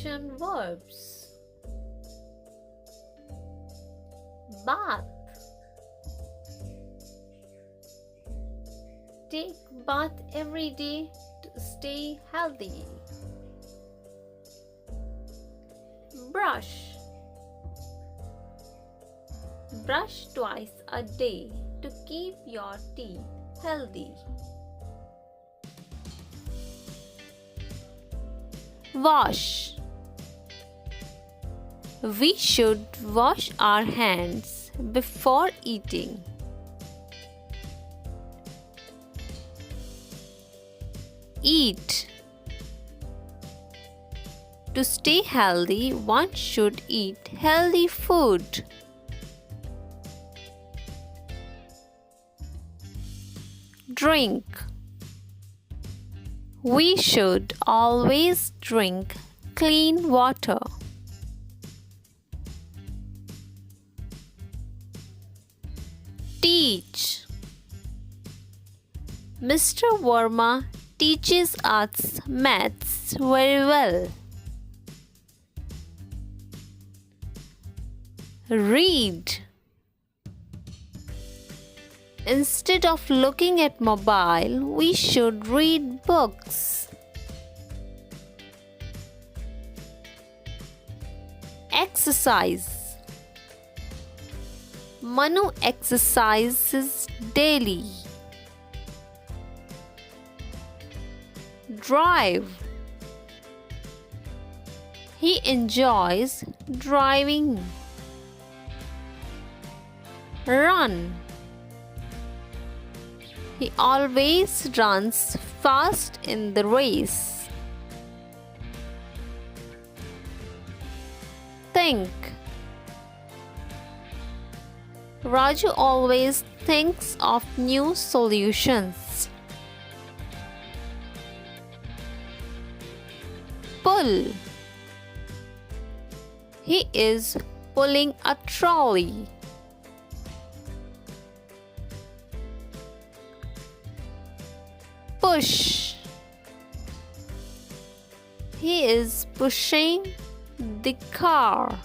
action verbs. Bath. Take bath every day to stay healthy. Brush. Brush twice a day to keep your teeth healthy. Wash. We should wash our hands before eating. Eat. To stay healthy, one should eat healthy food. Drink. We should always drink clean water. Teach. Mr. Verma teaches us maths very well. Read. Instead of looking at mobile, we should read books. Exercise. Manu exercises daily. Drive. He enjoys driving. Run. He always runs fast in the race. Think. Raju always thinks of new solutions. Pull. He is pulling a trolley. Push. He is pushing the car.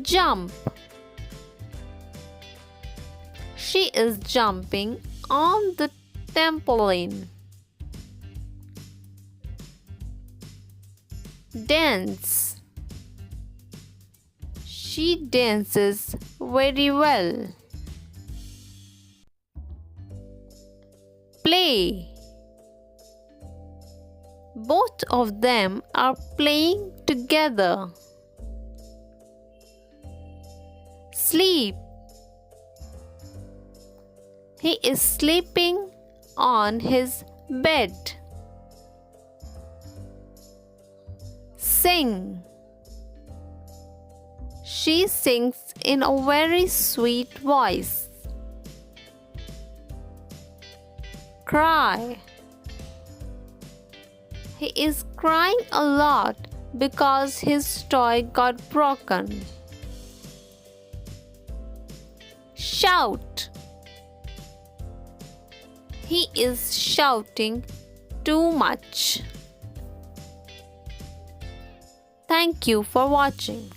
Jump. She is jumping on the trampoline. Dance. She dances very well. Play. Both of them are playing together. Sleep. He is sleeping on his bed. Sing. She sings in a very sweet voice. Cry. He is crying a lot because his toy got broken. Shout. He is shouting too much. Thank you for watching.